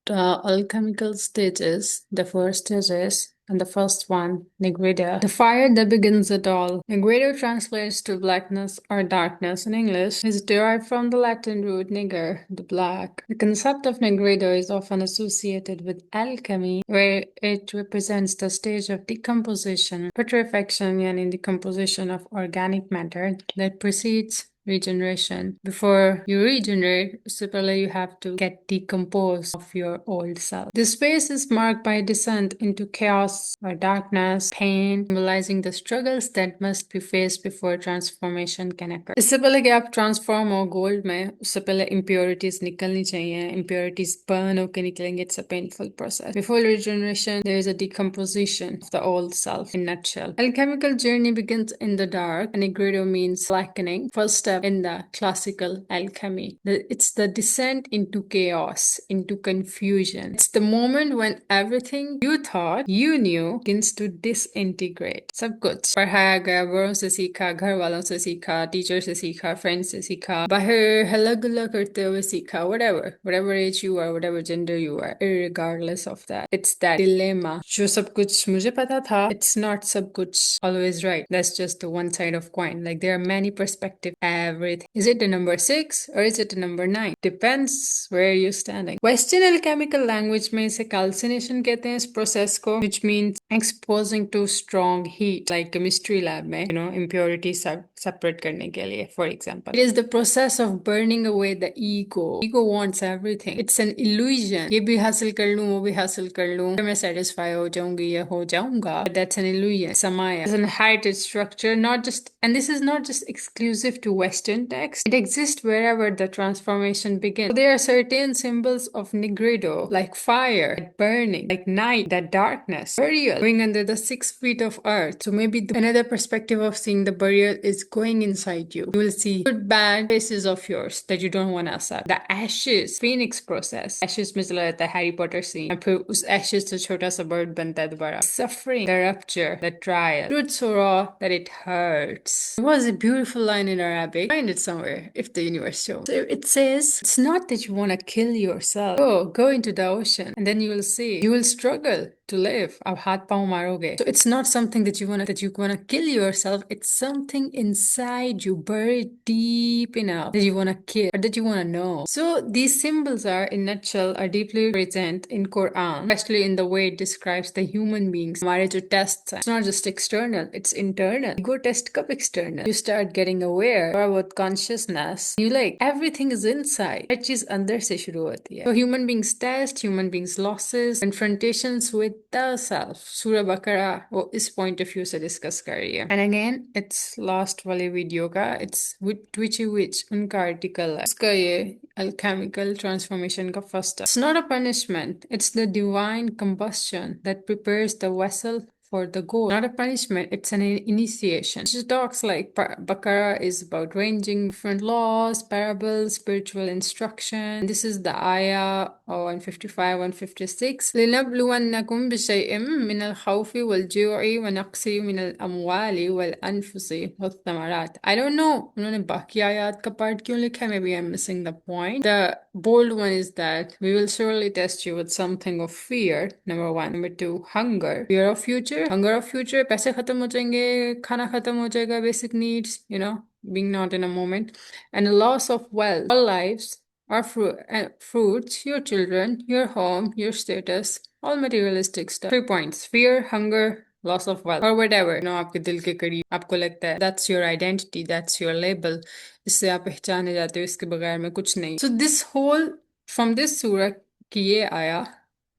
the alchemical stages. The first stages, and the first one, nigredo, the fire that begins it all. Nigredo translates to blackness or darkness in English, is derived from the Latin root niger, the black. The concept of nigredo is often associated with alchemy, where it represents the stage of decomposition, putrefaction, and decomposition of organic matter that precedes regeneration. Before you regenerate, simply you have to get decomposed of your old self. This phase is marked by descent into chaos or darkness, pain, symbolizing the struggles that must be faced before transformation can occur. इससे पहले कि आप transform हो gold में, उससे पहले impurities निकलनी चाहिए. Impurities burn होके निकलेंगे. It's a painful process. Before regeneration, there is a decomposition of the old self in nutshell. Alchemical journey begins in the dark, and nigredo means blackening. First step in the classical alchemy. It's the descent into chaos, into confusion. It's the moment when everything you thought you knew begins to disintegrate. सब कुछ पढ़ाया गया, बड़ों से सीखा, घर वालों से सीखा, टीचर से सीखा, फ्रेंड्स से सीखा, बाहर हल्ला गुल्ला करते हुए सीखा, whatever age you are, whatever gender you are, irregardless of that. It's that dilemma. जो सब कुछ मुझे पता था, it's not सब कुछ always right. That's just the one side of coin. Like there are many perspectives, everything. Is it the number 6 or is it the number 9? Depends where you're standing. Western alchemical language में इसे calcination कहते हैं इस process को, which means exposing to strong heat, like chemistry lab में, impurities separate करने के लिए, for example. It is the process of burning away the ego. Ego wants everything. It's an illusion. ये भी हासिल कर लूं, वो भी हासिल कर लूं, मैं satisfy हो जाऊंगी या हो जाऊंगा. But that's an illusion. Samaya. It's an inherited structure, and this is not just exclusive to Western texts. It exists wherever the transformation begins. So there are certain symbols of nigredo, like fire, like burning, like night, that darkness, burial, going under the 6 feet of earth. So maybe another perspective of seeing the burial is going inside you. You will see good, bad faces of yours that you don't want to accept. The ashes, phoenix process. Ashes में चला जाता है Harry Potter scene. और फिर उस ashes से छोटा सा bird बनता है दोबारा. Suffering, the rupture, the trial. Truth so raw that it hurts. It was a beautiful line in Arabic. Find it somewhere if the universe shows. So it says, it's not that you want to kill yourself. Go into the ocean and then you will see. You will struggle to live. आप हाथ पाँव मारोगे. So it's not something that you wanna kill yourself. It's something inside you, buried deep enough that you wanna kill or that you wanna know. So these symbols are, in nutshell, are deeply present in Quran, especially in the way it describes the human beings. हमारे जो tests हैं, it's not just external, it's internal. Ego test कब external? You start getting aware about consciousness. You like everything is inside. हर चीज अंदर से शुरू होती है. So human beings test, human beings losses, confrontations with the self. Surah Baqarah वो इस point of view से discuss कर रही है. And again, it's last वाले video का, it's which उनका article है. इसका ये alchemical transformation का first step. It's not a punishment. It's the divine combustion that prepares the vessel for the goal. Not a punishment, it's an initiation. She talks like Baqarah is about ranging different laws, parables, spiritual instruction. This is the ayah 155, 156. لِنَبْلُوَنَّكُمْ بِشَيْءٍ مِّنَ الْخَوْفِ وَالْجُوعِ وَنَقْصٍ مِّنَ الْأَمْوَالِ وَالْأَنفُسِ وَالثَّمَرَاتِ. I don't know उन्होंने बाकी आयात का part क्यों लिखा है? Maybe I'm missing the point. The bold one is that we will surely test you with something of fear, number 1. Number 2, hunger. Fear of future. Hunger of future. पैसे खत्म हो जाएंगे, खाना खत्म हो जाएगा, basic needs, being not in a moment. And a loss of wealth. All lives, our fruits, your children, your home, your status, all materialistic stuff. 3 points. Fear, hunger, loss of wealth, or whatever. आपके दिल के करीब आपको लगता है that's your identity, that's your label. इससे आप पहचाने जाते हो, इसके बगैर में कुछ नहीं. So this whole, from this surah की ये आया,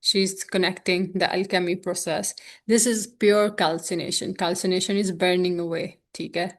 she's connecting the alchemy process. This is pure calcination. Calcination is burning away. ठीक है?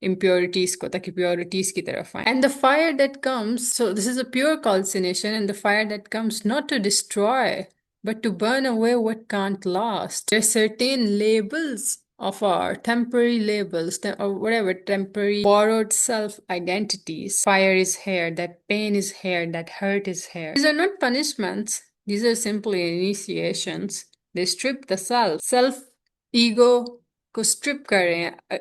Impurities को ताकि purities की तरफ आए. And the fire that comes, so this is a pure calcination, and the fire that comes not to destroy, but to burn away what can't last. There are certain labels of our temporary labels, or whatever, temporary borrowed self-identities. Fire is here, that pain is here, that hurt is here. These are not punishments. These are simply initiations. They strip the self-ego को strip कर रहे हैं,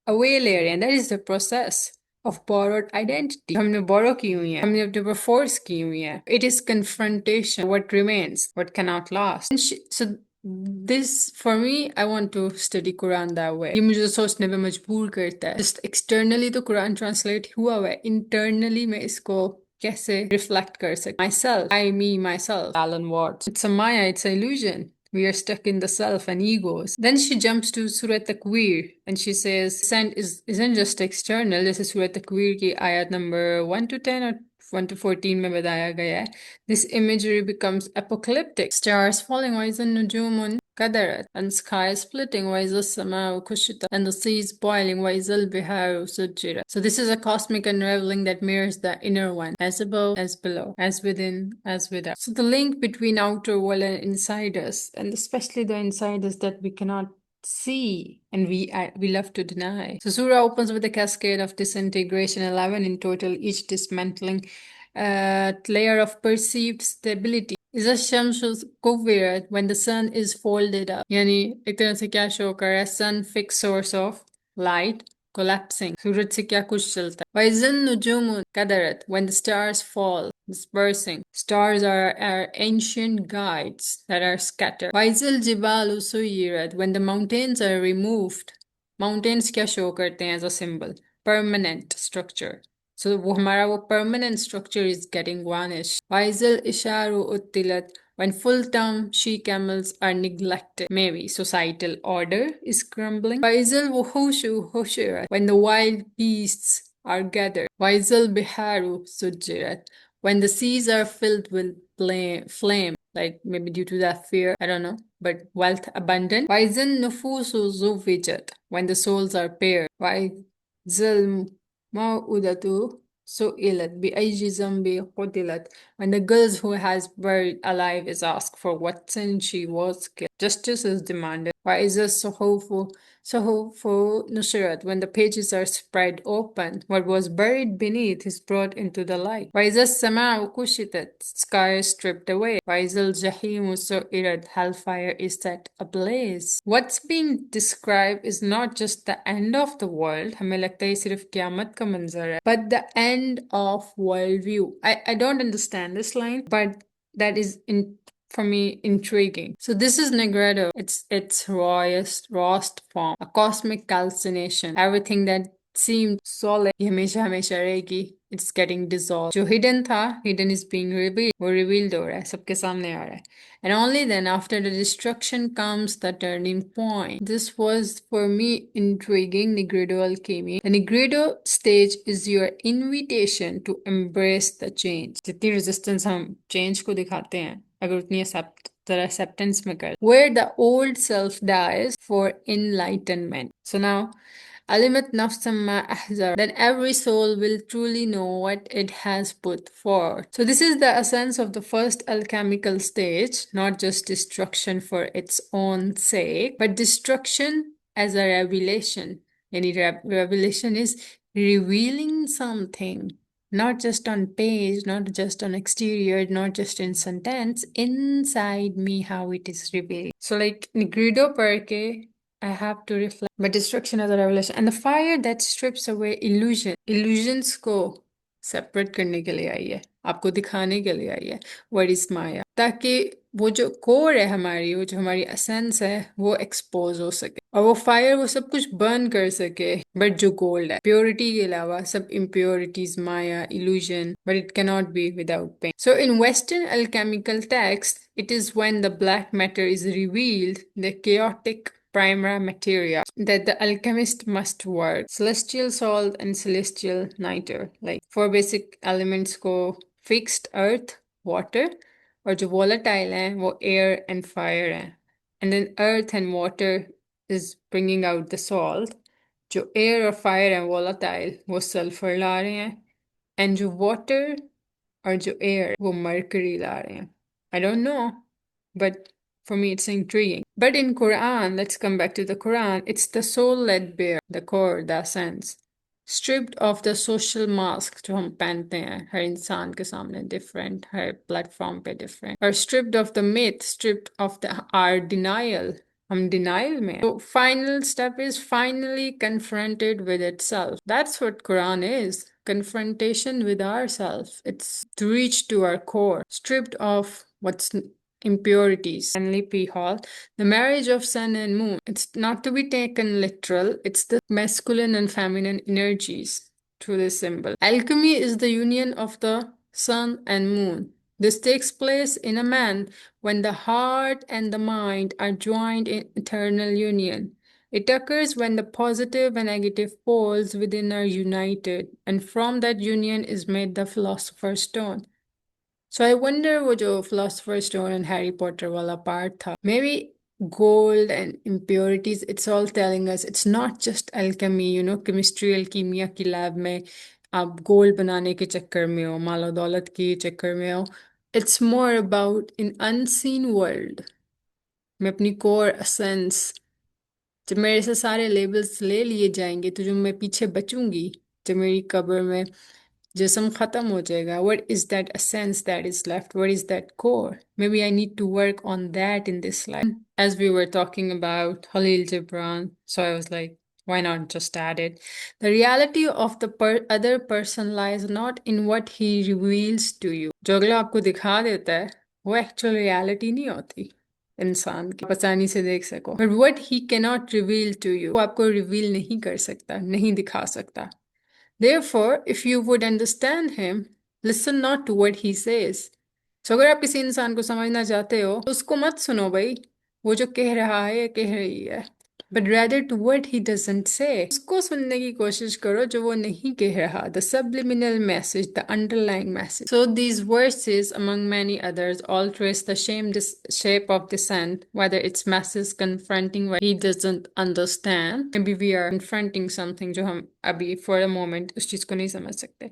away ले रहे हैं. That is the process of borrowed identity. हमने borrow की हुई है, हमने अपने ऊपर force की हुई है. It is confrontation. What remains, what cannot last. So this, for me, I want to study Quran that way. ये मुझे सोचने पे मजबूर करता है. Just externally तो Quran translate हुआ हुआ है. Internally मैं इसको कैसे reflect कर सकती. Myself, I, me, myself. Alan Watts. It's a maya, it's an illusion. We are stuck in the self and egos. Then she jumps to Surah Takwir and she says, Sand isn't just external. This is Surah Takwir ki ayat number 1 to 10 or 1 to 14 mein bataya gaya hai. This imagery becomes apocalyptic. Stars falling, وَإِذَا النُّجُومُ انكدرت, and sky splitting, وَإِذَا السَّمَاءُ كُشِطَت, and the seas boiling, وَإِذَا الْبِحَارُ سُجِّرَتْ. So this is a cosmic unraveling that mirrors the inner one, as above, as below, as within, as without. So the link between outer world and inside us, and especially the inside us that we cannot see and we love to deny. So surah opens with a cascade of disintegration, 11 in total, each dismantling layer of perceived stability. إذا الشمس كُوِّرت, when the sun is folded up. यानी एक तरह से क्या show कर रहा है, sun fixed source of light collapsing. सूरज से क्या कुछ चलता है. وَإِذَا النُّجُومُ انكدرت, when the stars fall, dispersing. Stars are our ancient guides that are scattered. وَإِذَا الْجِبَالُ سُيِّرَتْ, when the mountains are removed. Mountains क्या शो करते हैं as a symbol? Permanent structure. So वो हमारा वो permanent structure is getting vanished. وَإِذَا الْإِشَارُ أُطِّلَتْ, when full-term she-camels are neglected. Maybe societal order is crumbling. وَإِذَا الْوُحُوشُ حُشِرَتْ, when the wild beasts are gathered. وَإِذَا الْبِحَارُ سُجِّرَتْ, when the seas are filled with flame. Like maybe due to that fear, I don't know, but wealth abundant. وَإِذَا النُّفُوسُ زُوِّجَتْ, when the souls are paired. وَإِذَا الْمَوْءُودَةُ سُئِلَتْ بِأَيِّ ذَنبٍ قُتِلَتْ, when the girl who has buried alive is asked for what sin she was killed. Justice is demanded. وَإِذَا الصُّحُفُ نُشِرَتْ, when the pages are spread open, what was buried beneath is brought into the light. وَإِذَا السَّمَاءُ كُشِطَتْ, sky is stripped away. وَإِذَا الْجَحِيمُ سُعِرَتْ, hellfire is set ablaze. What's being described is not just the end of the world, हमें लगता है सिर्फ क़यामत का मंजर है, but the end of worldview. I don't understand this line, but that is for me intriguing. So this is nigredo. It's rawest form, a cosmic calcination. Everything that seemed solid ये हमेशा हमेशा रहेगी. It's getting dissolved. जो hidden था, hidden is being revealed. वो revealed हो रहा है, सबके सामने आ रहा है. And only then, after the destruction, comes the turning point. This was for me intriguing. Nigredo alchemy. The nigredo stage is your invitation to embrace the change. जितनी resistance हम change को दिखाते हैं, अगर उतनी acceptance में कर, where the old self dies for enlightenment. So now, alimat nafsam ma ahzar, then every soul will truly know what it has put forth. So this is the essence of the first alchemical stage, not just destruction for its own sake, but destruction as a revelation. Any revelation is revealing something, not just on page, not just on exterior, not just in sentence, inside me how it is revealed. So like nigredo parke, I have to reflect. But destruction as a revelation. And the fire that strips away illusions को separate करने के लिए आई है, आपको दिखाने के लिए आई है what is Maya, ताकि वो जो core है हमारी, वो जो हमारी essence है, वो expose हो सके और वो fire वो सब कुछ burn कर सके. But जो gold है, purity के अलावा सब impurities, Maya, illusion, but it cannot be without pain. So in Western alchemical text, it is when the black matter is revealed, the chaotic PRIMA MATERIA, that the alchemist must work. Celestial salt and celestial niter, like 4 basic elements को fixed earth, water, और जो volatile हैं वो air and fire हैं. And then earth and water is bringing out the salt. जो air और fire हैं volatile वो sulfur ला रहे हैं. And जो water और जो air वो mercury ला रहे हैं. I don't know, but for me, it's intriguing. But in Quran, let's come back to the Quran, it's the soul-led bear, the core, the essence. Stripped of the social mask जो हम पहनते हैं हर इंसान के सामने different, हर platform पे different. Or stripped of the myth, stripped of our denial, हम denial में हैं. So final step is finally confronted with itself. That's what Quran is. Confrontation with ourselves. It's to reach to our core, stripped of what's impurities. Finally, P. Hall, the marriage of sun and moon. It's not to be taken literal. It's the masculine and feminine energies through this symbol. Alchemy is the union of the sun and moon. This takes place in a man when the heart and the mind are joined in eternal union. It occurs when the positive and negative poles within are united, and from that union is made the philosopher's stone. So I wonder what your philosopher's stone and Harry Potter wala part tha. Maybe gold and impurities, it's all telling us it's not just alchemy, chemistry alchemia की lab में आप gold बनाने के चक्कर में हो, मालो दौलत के चक्कर में हो. It's more about an unseen world. मैं अपनी core essence, जब मेरे से सारे labels ले लिए जाएंगे तो जो मैं पीछे बचूंगी, जब मेरी कब्र में जिस्म खत्म हो जाएगा, what is that essence that is left? What is that core? Maybe I need to work on that in this life. As we were talking about Khalil Gibran, so I was like, why not just add it? The reality of the other person lies not in what he reveals to you. जो अगला आपको दिखा देता है, वो actual reality नहीं होती इंसान की आसानी से देख सको. But what he cannot reveal to you, वो आपको reveal नहीं कर सकता, नहीं दिखा सकता. Therefore, if you would understand him, listen not to what he says. So अगर आप किसी इंसान को समझना चाहते हो तो उसको मत सुनो भाई, वो जो कह रहा है या कह रही है, but rather to what he doesn't say. उसको सुनने की कोशिश करो जो वो नहीं कह रहा, the subliminal message, the underlying message. So these verses, among many others, all trace the shape of descent, whether it's masses confronting what he doesn't understand. Maybe we are confronting something जो हम अभी for a moment उस चीज को नहीं समझ सकते.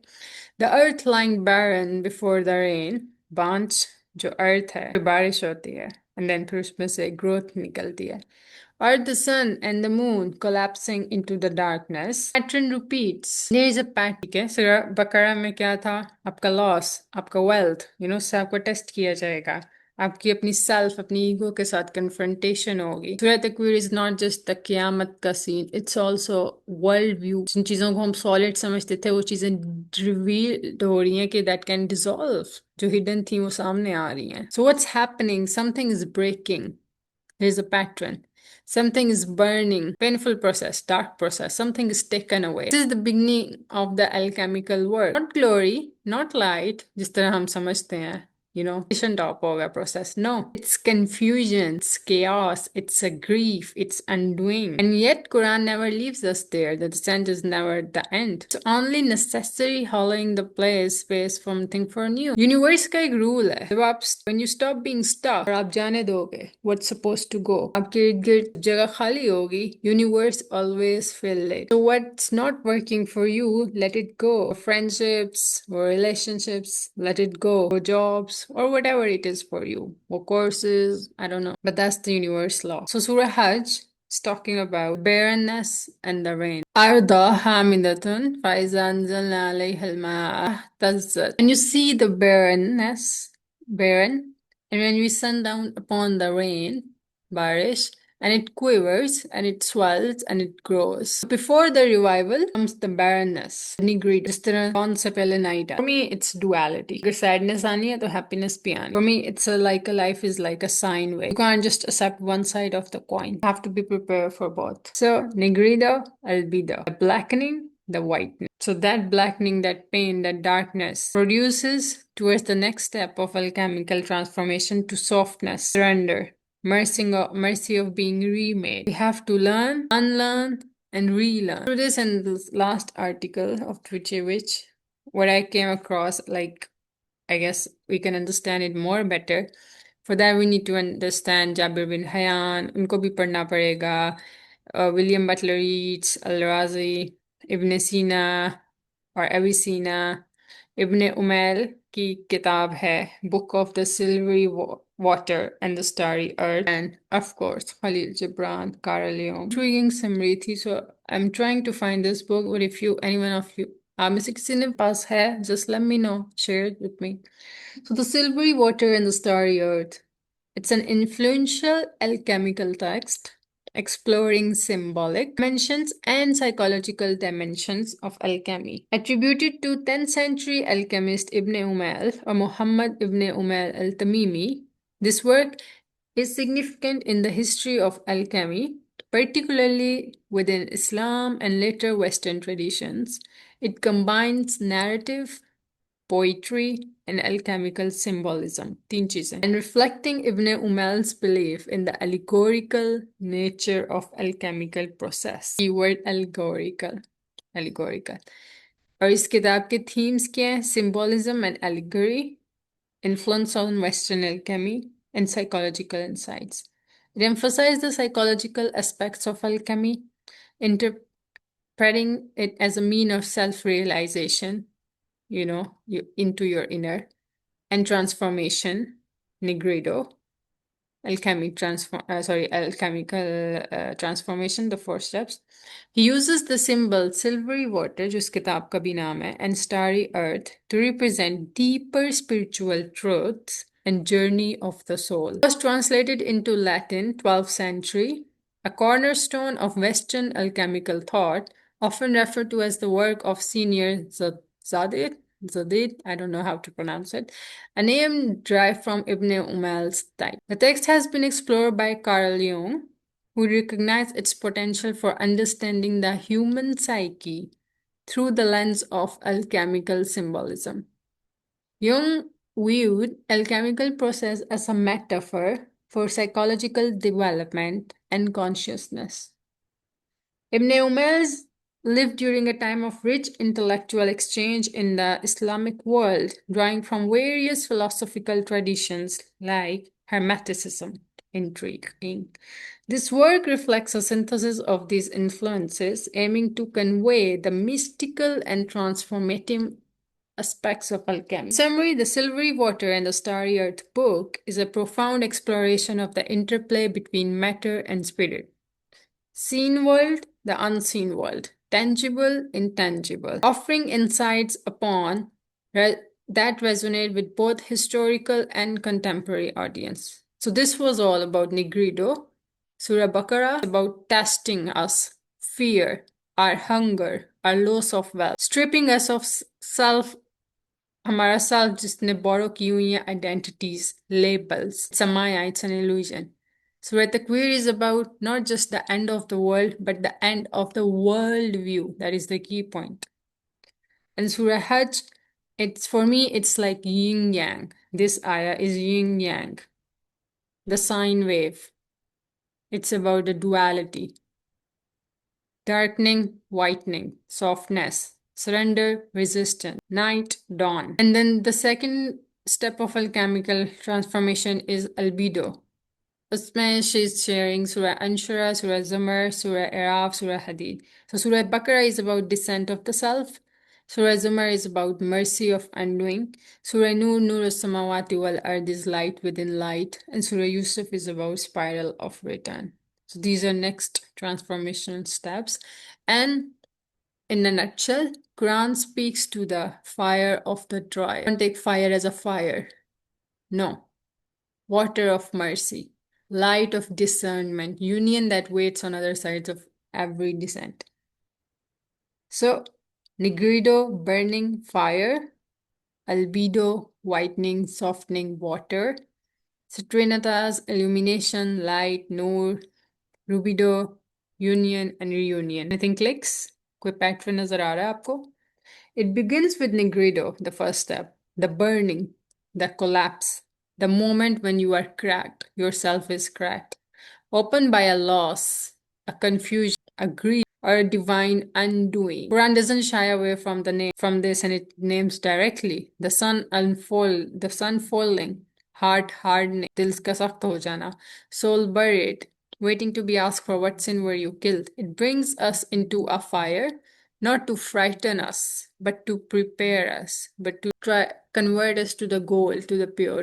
The earth lying barren before the rain, बांझ जो अर्थ है, बारिश होती है, and then फिर उसमें से growth निकलती है. Or the sun and the moon collapsing into the darkness. Pattern repeats. There is a pattern. ठीक है, surah बकरा में क्या था? आपका loss, आपका wealth, उससे आपको टेस्ट किया जाएगा. आपकी अपनी सेल्फ, अपनी ईगो के साथ कन्फ्रंटेशन होगी. सूरह तकवीर इज नॉट जस्ट द क़यामत का scene, it's also world view. जिन चीज़ों को हम सॉलिड समझते थे वो चीज़ें रिवील हो रही हैं कि दैट कैन डिसॉल्व. जो हिडन थी वो सामने आ रही हैं. So what's happening? Something is breaking. There's a pattern. Something is burning, painful process, dark process. Something is taken away. This is the beginning of the alchemical work. Not glory, not light, जिस तरह हम समझते हैं. Isn't top of a process. No, it's confusion, it's chaos, it's a grief, it's undoing. And yet Quran never leaves us there. The descent is never the end. It's only necessary hollowing the space for something for new. Universe का एक rule है. जब आप when you stop being stuck और आप जाने दोगे what's supposed to go, आपके इर्द गिर्द जगह खाली होगी. Universe always fill it. So what's not working for you, let it go. For friendships or relationships, let it go. For jobs or whatever it is for you, or courses, I don't know, but that's the universe law. So Surah Hajj is talking about barrenness and the rain. Arda hamidatun faiza anzalna alayha al-ma'a tazzat. And you see the barren, and when we send down upon the rain, barish, and it quivers and it swells and it grows. Before the revival comes the barrenness, nigredo. जिस तरह कौन से पहले night है. For me, it's duality. अगर sadness आनी है तो happiness भी आनी. For me, it's like a life is like a sine wave. You can't just accept one side of the coin. You have to be prepared for both. So nigredo, albedo, the blackening, the whitening. So that blackening, that pain, that darkness produces towards the next step of alchemical transformation to softness, surrender. Mercy of being remade. We have to learn, unlearn, and relearn. Through this and this last article of Twitchy Witch, what I came across, like, I guess we can understand it more better. For that, we need to understand Jabir bin Hayyan. उनको भी पढ़ना पड़ेगा. William Butler Yeats, Al-Razi, Ibn Sina, or Avicenna. Ibn Umail की किताब है Book of the Silvery Water and the Starry Earth, and of course Khalil Jibran, Cara Leon. Intriguing summary थी, so I'm trying to find this book, but if anyone of you में से किसी ने पास है, just let me know, share it with me. So the Silvery Water and the Starry Earth. It's an influential alchemical text exploring symbolic dimensions and psychological dimensions of alchemy. Attributed to 10th century alchemist Ibn Umail or Muhammad ibn Umail al-Tamimi, this work is significant in the history of alchemy, particularly within Islam and later Western traditions. It combines narrative, poetry, and alchemical symbolism, तीन चीजें, and reflecting Ibn Umayl's belief in the allegorical nature of alchemical process. Keyword allegorical. और इस किताब के themes क्या हैं? Symbolism and allegory, influence on Western alchemy, and psychological insights. It emphasized the psychological aspects of alchemy, interpreting it as a mean of self-realization, into your inner, and transformation, nigredo, alchemical transformation, the 4 steps. He uses the symbol silvery water, जो इस किताब का भी नाम है, and starry earth to represent deeper spiritual truths and journey of the soul. It was translated into Latin 12th century, a cornerstone of Western alchemical thought, often referred to as the work of Senior Zadid, I don't know how to pronounce it, a name derived from Ibn Umayl's time. The text has been explored by Carl Jung, who recognized its potential for understanding the human psyche through the lens of alchemical symbolism. Jung viewed alchemical process as a metaphor for psychological development and consciousness. Ibn Umayl lived during a time of rich intellectual exchange in the Islamic world, drawing from various philosophical traditions like Hermeticism. Intriguing. This work reflects a synthesis of these influences, aiming to convey the mystical and transformative aspects of alchemy. In summary, The Silvery Water and the Starry Earth book is a profound exploration of the interplay between matter and spirit. Seen world, the unseen world, tangible, intangible, offering insights upon that resonate with both historical and contemporary audience. So this was all about nigredo. Surah Baqarah is about testing us, fear, our hunger, our loss of wealth, stripping us of self, हमारा self जिसने borrow की हुई हैं identities, labels. It's a maya, it's an illusion. Surah Takwir is about not just the end of the world, but the end of the world view. That is the key point. And Surah Hajj, for me, it's like yin yang. This ayah is yin yang, the sine wave. It's about the duality. Darkening, whitening, softness, surrender, resistance, night, dawn. And then the second step of alchemical transformation is albedo. Usman, she's sharing Surah Anshura, Surah Zumar, Surah Araf, Surah Hadid. So Surah Baqarah is about descent of the self. Surah Zumar is about mercy of undoing. Surah Nur as-samawati wal ard is light within light. And Surah Yusuf is about spiral of return. So these are next transformational steps. And in a nutshell, Quran speaks to the fire of the trial. Don't take fire as a fire. No. Water of mercy. Light of discernment. Union that waits on other sides of every descent. So, nigredo, burning fire. Albedo, whitening, softening water. Citrinatas, illumination, light, nur. Rubido, union and reunion. Anything clicks? कोई pattern नजर आ रहा है आपको? It begins with nigredo, the first step, the burning, the collapse, the moment when you are cracked, yourself is cracked, opened by a loss, a confusion, a grief, or a divine undoing. Quran doesn't shy away from this, and it names directly the sun falling, heart hardening, dil ka sakht ho jana, soul buried, waiting to be asked for what sin were you killed. It brings us into a fire, not to frighten us, but to prepare us, but to try convert us to the goal, to the purity.